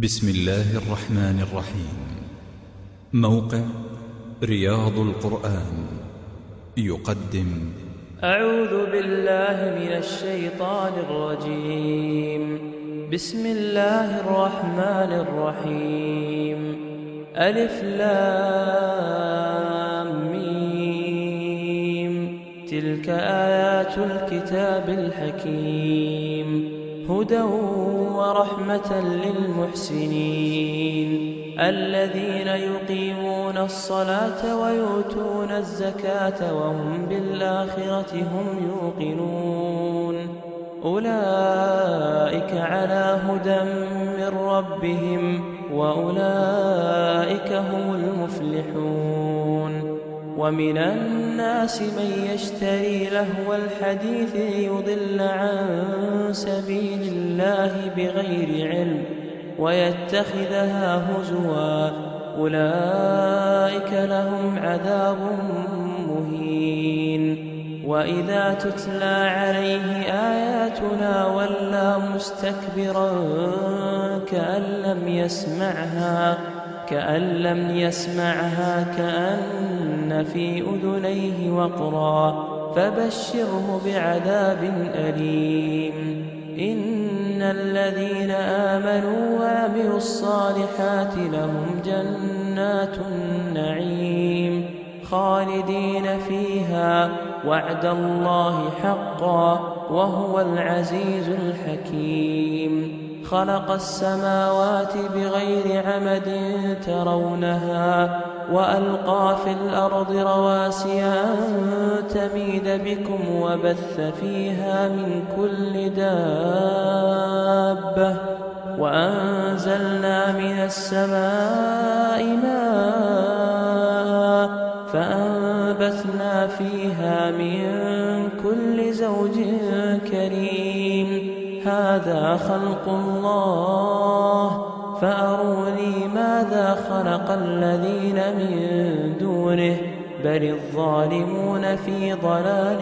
بسم الله الرحمن الرحيم. موقع رياض القرآن يقدم أعوذ بالله من الشيطان الرجيم. بسم الله الرحمن الرحيم. ألف لام ميم. تلك آيات الكتاب الحكيم، هدى ورحمة للمحسنين الذين يقيمون الصلاة ويؤتون الزكاة وهم بالآخرة هم يوقنون. أولئك على هدى من ربهم وأولئك هم المفلحون. ومن الناس من يشتري لهو الحديث ليضل عن سبيل الله بغير علم ويتخذها هزوا، أولئك لهم عذاب مهين. وإذا تتلى عليه آياتنا ولى مستكبرا كأن لم يسمعها كأن في أذنيه وقرا، فبشره بعذاب أليم. إن الذين آمنوا وعملوا الصالحات لهم جنات النعيم خالدين فيها، وعد الله حقا وهو العزيز الحكيم. خلق السماوات بغير عمد ترونها وألقى في الأرض رواسي أن تميد بكم وبث فيها من كل دابة، وأنزلنا من السماء ماء فأنبتنا فيها من كل زوج كريم. هذا خلق الله فأروني ماذا خلق الذين من دونه، بل الظالمون في ضلال